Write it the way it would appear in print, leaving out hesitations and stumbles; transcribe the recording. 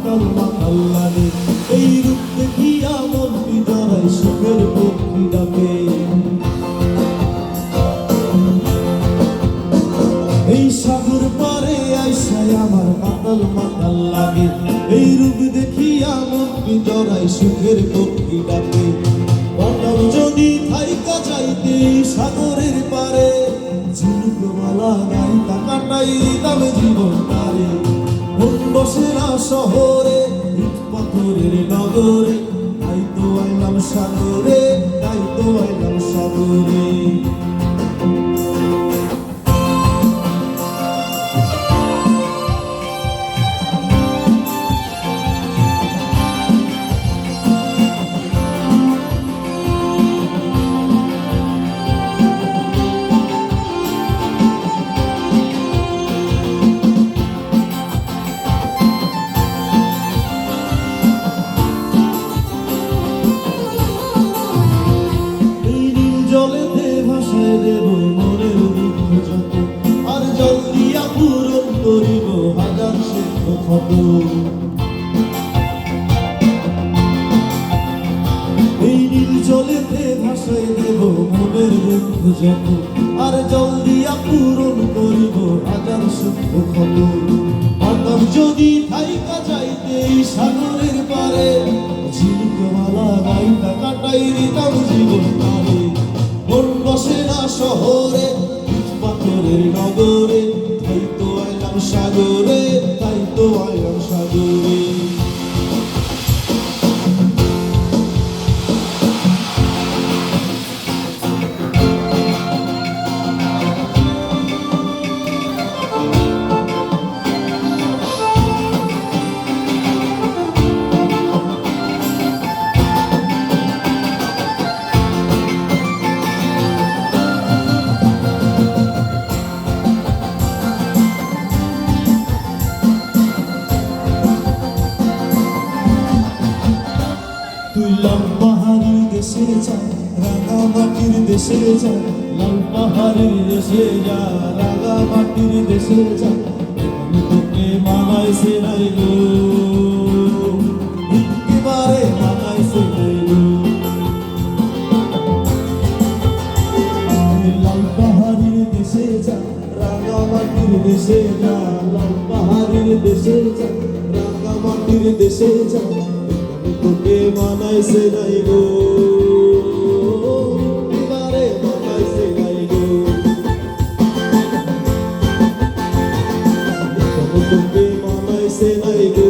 মাতাল মাতাল লাগে। এই রূপ দেখিয়া মন বিজয় সুখের পক্ষী ডাকে। এই সাগর পারে আইসায় আমার মাতাল মাতাল লাগে। এই রূপ দেখিয়া মন বিজয় সুখের পক্ষী ডাকে। মাতাল যদি থাইকা যাইতে সাগরের পারে, ঝিনুক মালা গাইতা কাটাই দামে জীবন তারে। মন বসে না শহরে, ইট পাথরের নগরে, তাই তো আইলাম সাগরে, তাই তো আইলাম সাগরে। জলেতে ভাসায় দেব মনের দুঃখ যত, আর জল দিয়া পূরণ করিব হাজার সিদ্ধ ক্ষত। এই নীল জলেতে ভাসায় দেব মনের দুঃখ যত, আর জল দিয়া পূরণ করিব হাজার সিদ্ধ ক্ষত। পাতাম যদি থাইকা যাইতে সাগরের পারে, ঝিনুক মালা গাইতা কাটাই দিতাম জীবন তারে। মন বসে না শহরে, ইট পাথরের নগরে, তাই তো আইলাম সাগরে, তাই তো আইলাম সাগরে। তুই লাল পাহাড়ির দেশে যা, রাঙা মাটির দেশে যা, লাল পাহাড়ির দেশে যা, রাঙা মাটির দেশে যা। আমি তোকে মানাইছে নাই গো, একেবারে মানাইছে নাই গো। লাল পাহাড়ির দেশে যা, রাঙা মাটির দেশে যা, লাল পাহাড়ির দেশে যা, রাঙা মাটির দেশে যা। তোকে মানাইছে নাই গো, এবারে মানাইছে নাই গো। তোকে মানাইছে নাই গো।